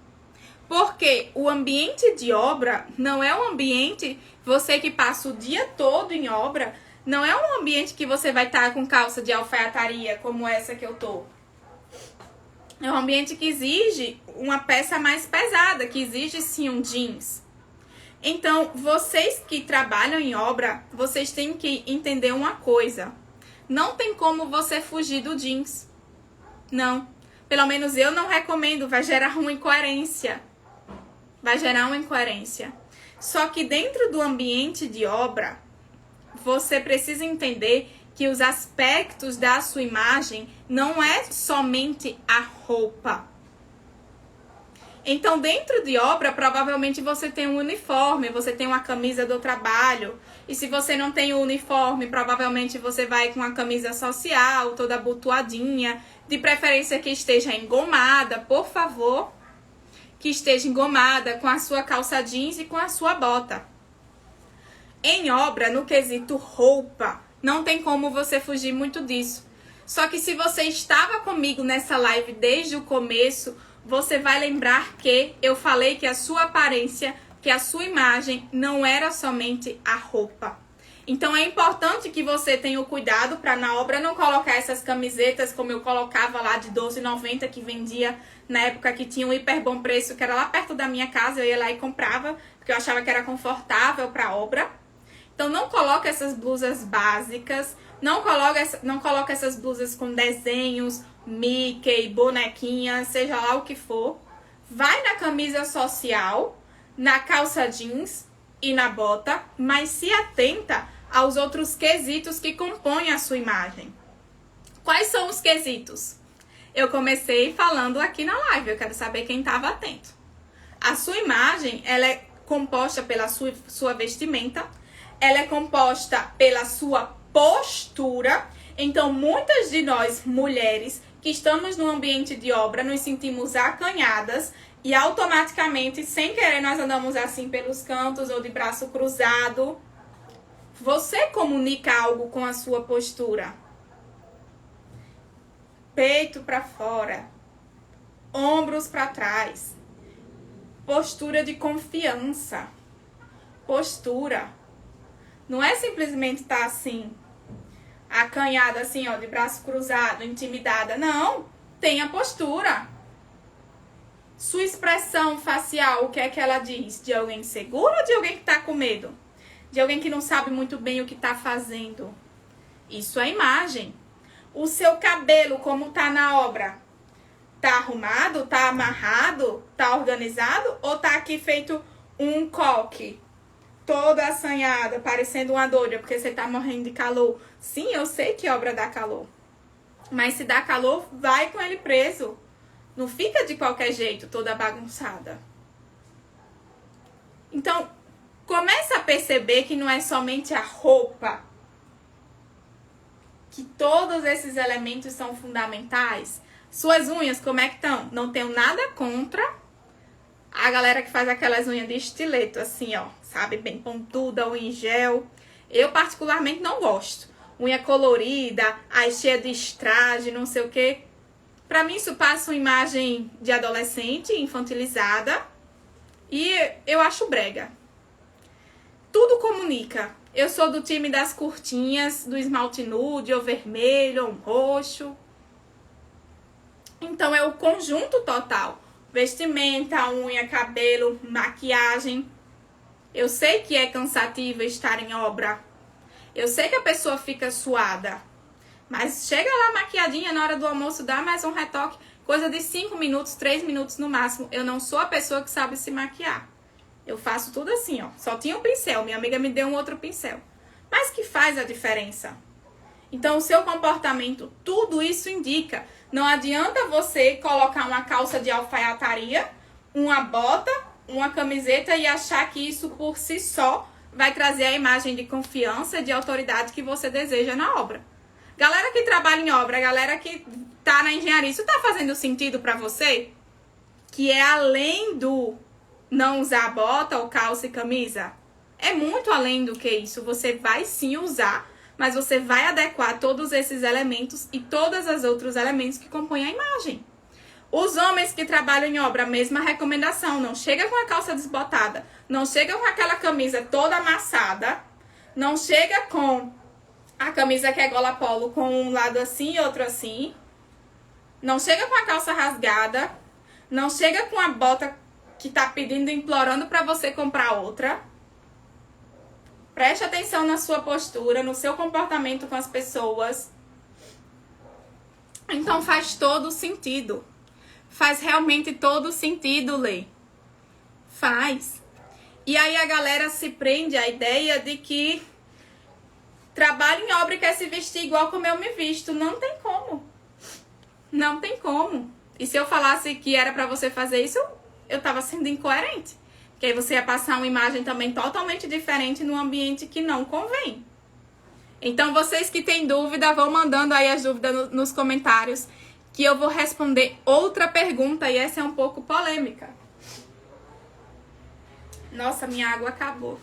B: Porque o ambiente de obra não é um ambiente, você que passa o dia todo em obra, não é um ambiente que você vai estar com calça de alfaiataria como essa que eu tô. É um ambiente que exige uma peça mais pesada, que exige sim um jeans. Então, vocês que trabalham em obra, vocês têm que entender uma coisa. Não tem como você fugir do jeans. Não. Pelo menos eu não recomendo, vai gerar uma incoerência. Vai gerar uma incoerência. Só que dentro do ambiente de obra, você precisa entender que os aspectos da sua imagem não é somente a roupa. Então, dentro de obra, provavelmente você tem um uniforme, você tem uma camisa do trabalho. E se você não tem o uniforme, provavelmente você vai com a camisa social, toda abotoadinha. De preferência que esteja engomada, por favor. Que esteja engomada com a sua calça jeans e com a sua bota. Em obra, no quesito roupa, não tem como você fugir muito disso. Só que se você estava comigo nessa live desde o começo, você vai lembrar que eu falei que a sua aparência, que a sua imagem não era somente a roupa. Então é importante que você tenha o cuidado para na obra não colocar essas camisetas como eu colocava lá de R$12,90 que vendia na época que tinha um hiper bom preço, que era lá perto da minha casa, eu ia lá e comprava, porque eu achava que era confortável para a obra. Então não coloque essas blusas básicas, não coloque essas blusas com desenhos, Mickey, bonequinha, seja lá o que for. Vai na camisa social, na calça jeans e na bota, mas se atenta aos outros quesitos que compõem a sua imagem. Quais são os quesitos? Eu comecei falando aqui na live, eu quero saber quem estava atento. A sua imagem, ela é composta pela sua vestimenta, ela é composta pela sua postura. Então, muitas de nós, mulheres, que estamos no ambiente de obra, nos sentimos acanhadas e automaticamente, sem querer, nós andamos assim pelos cantos ou de braço cruzado. Você comunica algo com a sua postura. Peito para fora, ombros para trás, postura de confiança, postura. Não é simplesmente estar assim, acanhada assim, ó, de braço cruzado, intimidada. Não, tenha postura. Sua expressão facial, o que é que ela diz? De alguém seguro ou de alguém que está com medo? De alguém que não sabe muito bem o que está fazendo? Isso é imagem. O seu cabelo, como tá na obra? Tá arrumado? Tá amarrado? Tá organizado? Ou tá aqui feito um coque? Toda assanhada, parecendo uma doida, porque você tá morrendo de calor. Sim, eu sei que obra dá calor. Mas se dá calor, vai com ele preso. Não fica de qualquer jeito, toda bagunçada. Então, começa a perceber que não é somente a roupa. Que todos esses elementos são fundamentais. Suas unhas, como é que estão? Não tenho nada contra a galera que faz aquelas unhas de estileto, assim, ó. Sabe? Bem pontuda, ou em gel. Eu, particularmente, não gosto. Unha colorida, aí cheia de estragem, não sei o quê. Pra mim, isso passa uma imagem de adolescente, infantilizada. E eu acho brega. Tudo comunica. Eu sou do time das curtinhas, do esmalte nude, ou vermelho, ou roxo. Então, é o conjunto total. Vestimenta, unha, cabelo, maquiagem. Eu sei que é cansativo estar em obra. Eu sei que a pessoa fica suada. Mas chega lá maquiadinha na hora do almoço, dá mais um retoque. Coisa de 5 minutos, 3 minutos no máximo. Eu não sou a pessoa que sabe se maquiar. Eu faço tudo assim, ó. Só tinha um pincel. Minha amiga me deu um outro pincel. Mas que faz a diferença. Então, o seu comportamento, tudo isso indica. Não adianta você colocar uma calça de alfaiataria, uma bota, uma camiseta e achar que isso por si só vai trazer a imagem de confiança e de autoridade que você deseja na obra. Galera que trabalha em obra, galera que tá na engenharia, isso tá fazendo sentido pra você? Que é além do não usar bota ou calça e camisa? É muito além do que isso. Você vai sim usar, mas você vai adequar todos esses elementos e todos os outros elementos que compõem a imagem. Os homens que trabalham em obra, a mesma recomendação. Não chega com a calça desbotada. Não chega com aquela camisa toda amassada. Não chega com a camisa que é gola polo com um lado assim e outro assim. Não chega com a calça rasgada. Não chega com a bota que tá pedindo, implorando para você comprar outra. Preste atenção na sua postura, no seu comportamento com as pessoas. Então faz todo sentido. Faz realmente todo sentido, Lê. Faz. E aí a galera se prende à ideia de que trabalha em obra e quer se vestir igual como eu me visto. Não tem como. Não tem como. E se eu falasse que era pra você fazer isso, eu tava sendo incoerente. Porque aí você ia passar uma imagem também totalmente diferente num ambiente que não convém. Então, vocês que têm dúvida, vão mandando aí as dúvidas nos comentários, que eu vou responder outra pergunta, e essa é um pouco polêmica. Nossa, minha água acabou.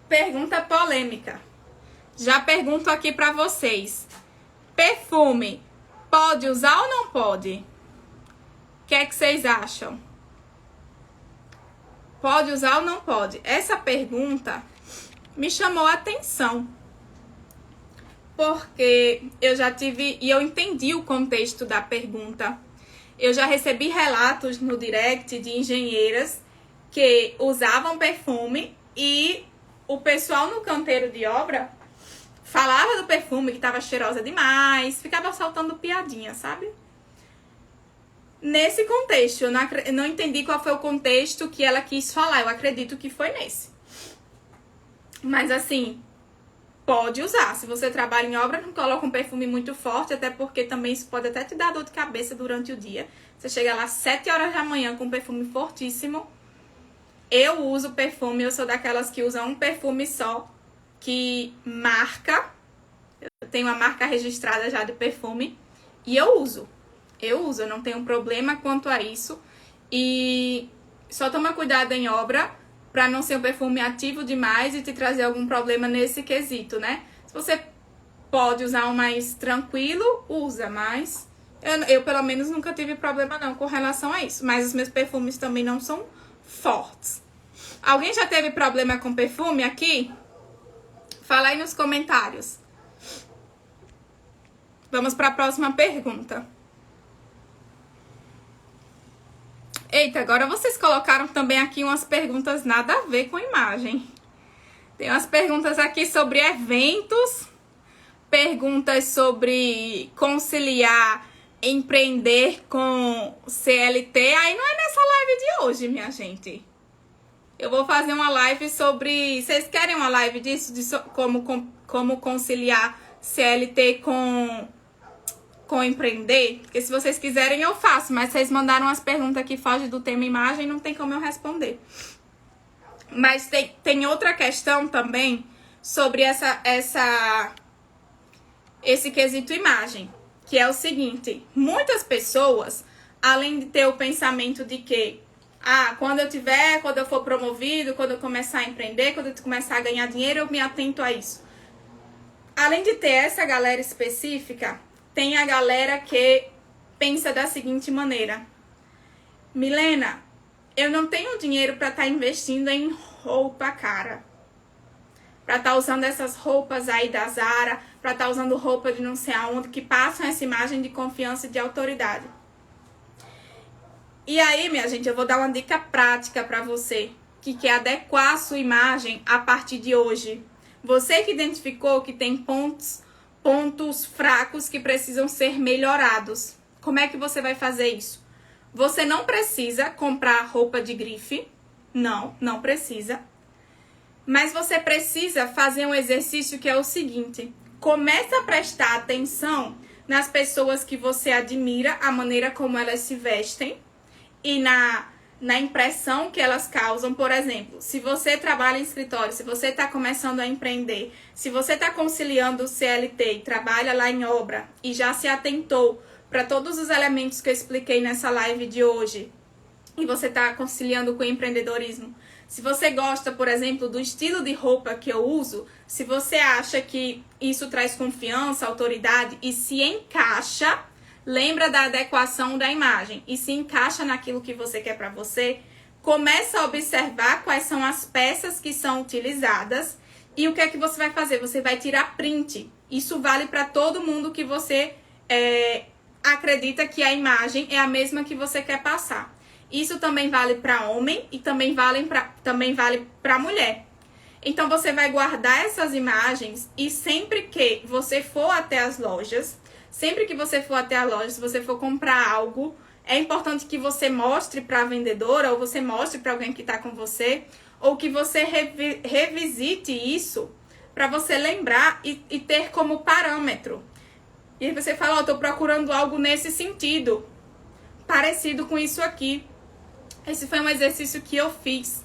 B: Pergunta polêmica. Já pergunto aqui pra vocês. Perfume, pode usar ou não pode? O que é que vocês acham? Pode usar ou não pode? Essa pergunta me chamou a atenção. Porque eu já tive, e eu entendi o contexto da pergunta. Eu já recebi relatos no direct de engenheiras que usavam perfume e o pessoal no canteiro de obra falava do perfume que estava cheirosa demais, ficava soltando piadinha, sabe? Nesse contexto, eu não entendi qual foi o contexto que ela quis falar, eu acredito que foi nesse. Mas assim, pode usar. Se você trabalha em obra, não coloca um perfume muito forte, até porque também isso pode até te dar dor de cabeça durante o dia. Você chega lá às 7 horas da manhã com um perfume fortíssimo. Eu uso perfume, eu sou daquelas que usam um perfume só, que marca. Eu tenho uma marca registrada já de perfume e eu uso. Eu não tenho problema quanto a isso. E só toma cuidado em obra para não ser um perfume ativo demais e te trazer algum problema nesse quesito, né? Se você pode usar um mais tranquilo, usa, mas eu pelo menos nunca tive problema não com relação a isso. Mas os meus perfumes também não são fortes. Alguém já teve problema com perfume aqui? Fala aí nos comentários. Vamos para a próxima pergunta. Eita, agora vocês colocaram também aqui umas perguntas nada a ver com imagem. Tem umas perguntas aqui sobre eventos. perguntas sobre conciliar empreender com CLT, aí não é nessa live de hoje, minha gente. Eu vou fazer uma live sobre... Vocês querem uma live disso? Como conciliar CLT com empreender? Porque se vocês quiserem eu faço, mas vocês mandaram umas perguntas que fogem do tema imagem, não tem como eu responder. Mas tem outra questão também sobre esse quesito imagem, que é o seguinte: muitas pessoas, além de ter o pensamento de que quando eu for promovido, quando eu começar a empreender, quando eu começar a ganhar dinheiro, eu me atento a isso. Além de ter essa galera específica, tem a galera que pensa da seguinte maneira: Milena, eu não tenho dinheiro para estar investindo em roupa cara, para estar usando essas roupas aí da Zara, para estar usando roupa de não sei aonde, que passam essa imagem de confiança e de autoridade. E aí, minha gente, eu vou dar uma dica prática para você que quer adequar a sua imagem a partir de hoje. Você que identificou que tem pontos fracos que precisam ser melhorados. Como é que você vai fazer isso? Você não precisa comprar roupa de grife. Não precisa. Mas você precisa fazer um exercício que é o seguinte: começa a prestar atenção nas pessoas que você admira, a maneira como elas se vestem e na impressão que elas causam. Por exemplo, se você trabalha em escritório, se você está começando a empreender, se você está conciliando o CLT e trabalha lá em obra e já se atentou para todos os elementos que eu expliquei nessa live de hoje, e você está conciliando com o empreendedorismo, se você gosta, por exemplo, do estilo de roupa que eu uso, se você acha que isso traz confiança, autoridade e se encaixa, lembra da adequação da imagem, e se encaixa naquilo que você quer para você, começa a observar quais são as peças que são utilizadas e o que é que você vai fazer? Você vai tirar print. Isso vale para todo mundo que você acredita que a imagem é a mesma que você quer passar. Isso também vale para homem e também vale para mulher. Então, você vai guardar essas imagens e sempre que você for até as lojas, se você for comprar algo, é importante que você mostre para a vendedora ou você mostre para alguém que está com você, ou que você revisite isso para você lembrar e ter como parâmetro. E aí você fala: estou procurando algo nesse sentido, parecido com isso aqui. Esse foi um exercício que eu fiz.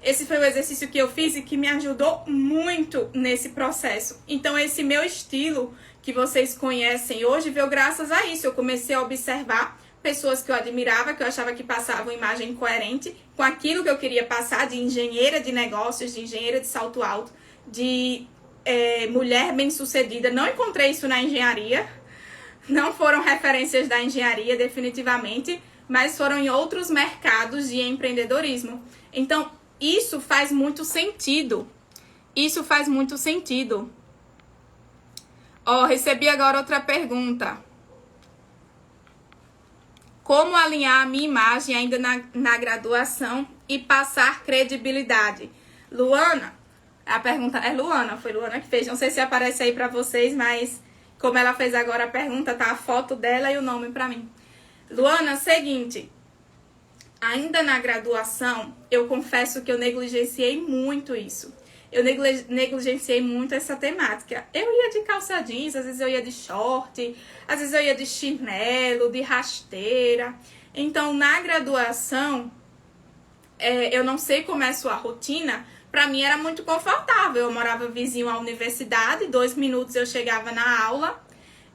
B: E que me ajudou muito nesse processo. Então, esse meu estilo que vocês conhecem hoje veio graças a isso. Eu comecei a observar pessoas que eu admirava, que eu achava que passavam imagem coerente com aquilo que eu queria passar, de engenheira de negócios, de engenheira de salto alto, de mulher bem-sucedida. Não encontrei isso na engenharia. Não foram referências da engenharia, definitivamente, mas foram em outros mercados de empreendedorismo. Então, isso faz muito sentido. Recebi agora outra pergunta. Como alinhar a minha imagem ainda na graduação e passar credibilidade? Luana, a pergunta é Luana, foi Luana que fez. Não sei se aparece aí pra vocês, mas como ela fez agora a pergunta, tá a foto dela e o nome pra mim. Luana, seguinte, ainda na graduação, eu confesso que eu negligenciei muito isso. Eu negligenciei muito essa temática. Eu ia de calça jeans, às vezes eu ia de short, às vezes eu ia de chinelo, de rasteira. Então, na graduação, eu não sei como é a sua rotina, pra mim era muito confortável. Eu morava vizinho à universidade, 2 minutos eu chegava na aula.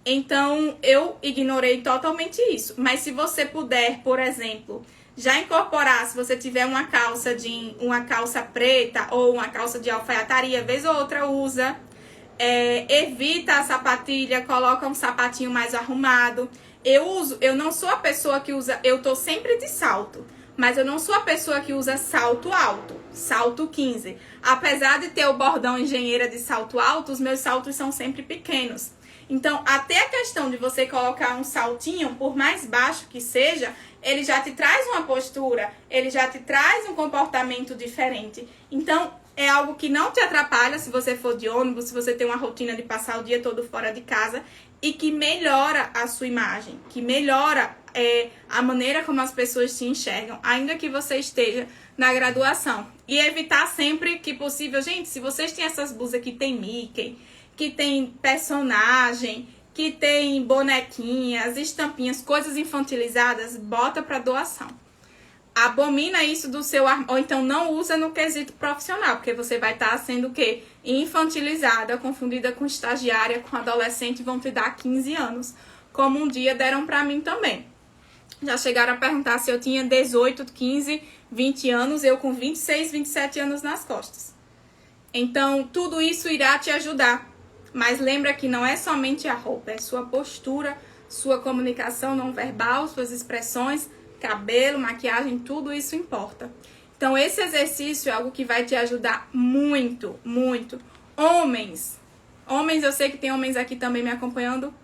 B: Então, eu ignorei totalmente isso. Mas se você puder, por exemplo, já incorporar, se você tiver uma calça preta ou uma calça de alfaiataria, vez ou outra usa. Evita a sapatilha, coloca um sapatinho mais arrumado. Eu não sou a pessoa que usa, eu tô sempre de salto, mas eu não sou a pessoa que usa salto alto, salto 15. Apesar de ter o bordão engenheira de salto alto, os meus saltos são sempre pequenos. Então, até a questão de você colocar um saltinho, por mais baixo que seja, ele já te traz uma postura, ele já te traz um comportamento diferente. Então, É algo que não te atrapalha se você for de ônibus, se você tem uma rotina de passar o dia todo fora de casa e que melhora a sua imagem, que melhora a maneira como as pessoas te enxergam, ainda que você esteja na graduação. E evitar sempre que possível, gente, se vocês têm essas blusas que tem Mickey, que tem personagem, que tem bonequinhas, estampinhas, coisas infantilizadas, bota para doação. Abomina isso do seu armário, ou então não usa no quesito profissional, porque você vai estar sendo o quê? Infantilizada, confundida com estagiária, com adolescente, vão te dar 15 anos, como um dia deram pra mim também. Já chegaram a perguntar se eu tinha 18, 15, 20 anos, eu com 26, 27 anos nas costas. Então, tudo isso irá te ajudar, mas lembra que não é somente a roupa, é sua postura, sua comunicação não verbal, suas expressões, cabelo, maquiagem, tudo isso importa. Então, esse exercício é algo que vai te ajudar muito, muito. Homens, eu sei que tem homens aqui também me acompanhando.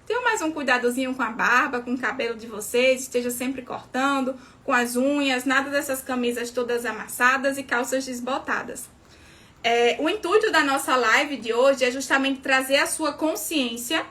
B: Tenham mais um cuidadozinho com a barba, com o cabelo de vocês, esteja sempre cortando, com as unhas, nada dessas camisas todas amassadas e calças desbotadas. O intuito da nossa live de hoje é justamente trazer a sua consciência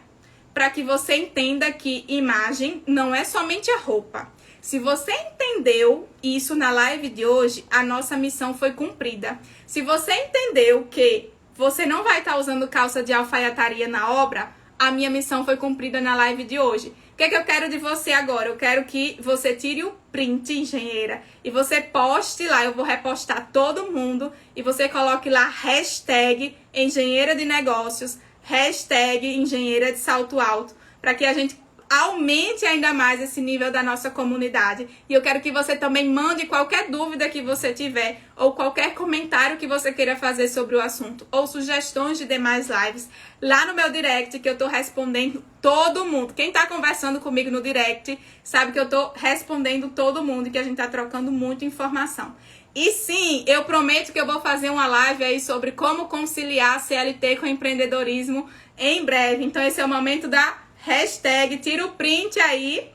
B: para que você entenda que imagem não é somente a roupa. Se você entendeu isso na live de hoje, a nossa missão foi cumprida. Se você entendeu que você não vai estar usando calça de alfaiataria na obra, a minha missão foi cumprida na live de hoje. O que é que eu quero de você agora? Eu quero que você tire o print, engenheira, e você poste lá, eu vou repostar todo mundo, e você coloque lá hashtag engenheira de negócios, hashtag engenheira de salto alto, para que a gente aumente ainda mais esse nível da nossa comunidade. E eu quero que você também mande qualquer dúvida que você tiver, ou qualquer comentário que você queira fazer sobre o assunto, ou sugestões de demais lives, lá no meu direct, que eu tô respondendo todo mundo. Quem tá conversando comigo no direct, sabe que eu tô respondendo todo mundo e que a gente tá trocando muita informação. E sim, eu prometo que eu vou fazer uma live aí sobre como conciliar CLT com empreendedorismo em breve. Então esse é o momento da hashtag, tira o print aí.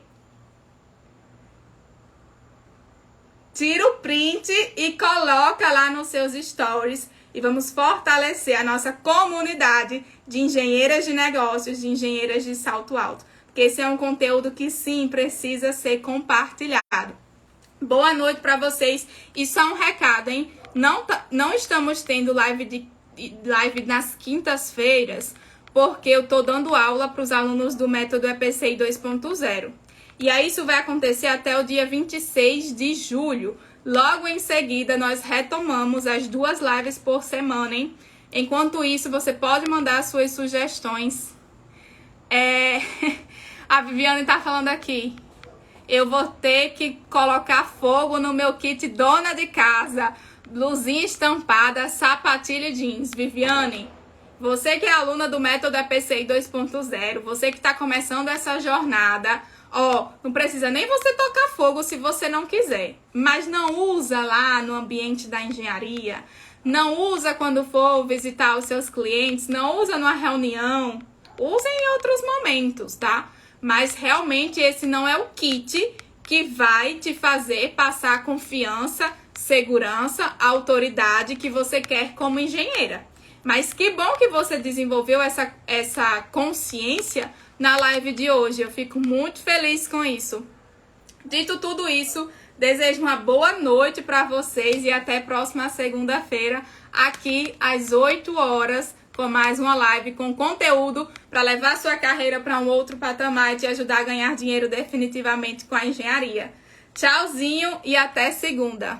B: Tira o print e coloca lá nos seus stories. E vamos fortalecer a nossa comunidade de engenheiras de negócios, de engenheiras de salto alto. Porque esse é um conteúdo que sim precisa ser compartilhado. Boa noite para vocês. E só um recado, hein? Não estamos tendo live nas quintas-feiras, porque eu tô dando aula para os alunos do método EPCI 2.0. E aí isso vai acontecer até o dia 26 de julho. Logo em seguida, nós retomamos as 2 lives por semana, hein? Enquanto isso, você pode mandar suas sugestões. A Viviane tá falando aqui. Eu vou ter que colocar fogo no meu kit dona de casa. Blusinha estampada, sapatilha e jeans. Viviane, você que é aluna do método EPCI 2.0, você que está começando essa jornada, não precisa nem você tocar fogo se você não quiser. Mas não usa lá no ambiente da engenharia, não usa quando for visitar os seus clientes, não usa numa reunião, usa em outros momentos, tá? Mas realmente esse não é o kit que vai te fazer passar confiança, segurança, autoridade que você quer como engenheira. Mas que bom que você desenvolveu essa consciência na live de hoje. Eu fico muito feliz com isso. Dito tudo isso, desejo uma boa noite para vocês e até próxima segunda-feira, aqui às 8 horas, com mais uma live com conteúdo para levar sua carreira para um outro patamar e te ajudar a ganhar dinheiro definitivamente com a engenharia. Tchauzinho e até segunda!